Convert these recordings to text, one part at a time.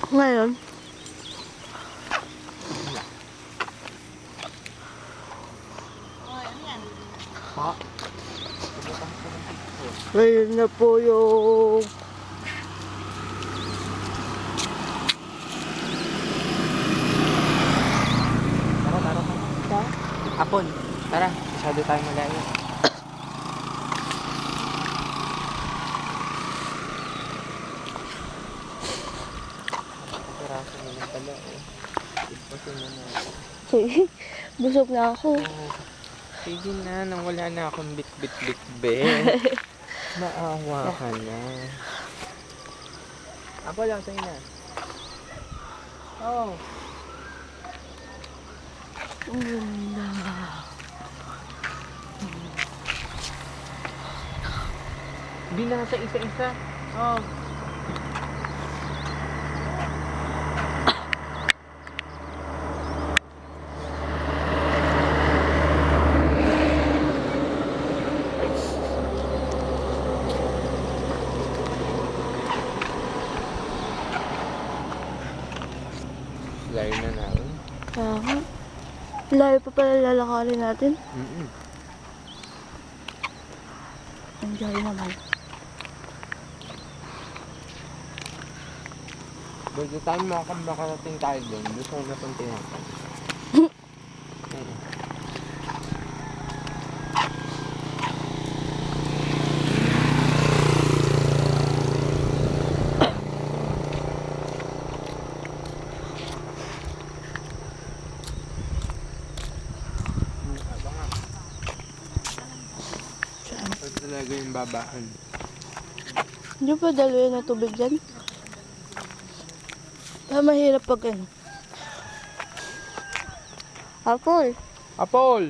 Ngayon, Pa. ngayon na po yung Tara. Apon. Tara, masyado tayo malayo. Pagkaraso mo lang pala eh. Ipasok mo na. busog na ako. Oh, sige na, nang wala na akong bit-bit-bit-bit. Maawa ka na. Apo lang, sa'yo na. Oh. Ganda. Binasa isa-isa. Oh. Layo na namin. Layo pa pala lalakarin natin. Enjoy naman. By the time makarating tayo doon, gusto ko na itong tinapay. Ito talaga yung babaan. Hindi pa dalawa na tubig dyan. Mahirap pag ano. Apol, Apol!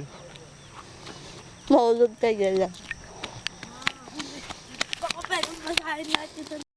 mahulog tayo lang. Baka pwede masahin natin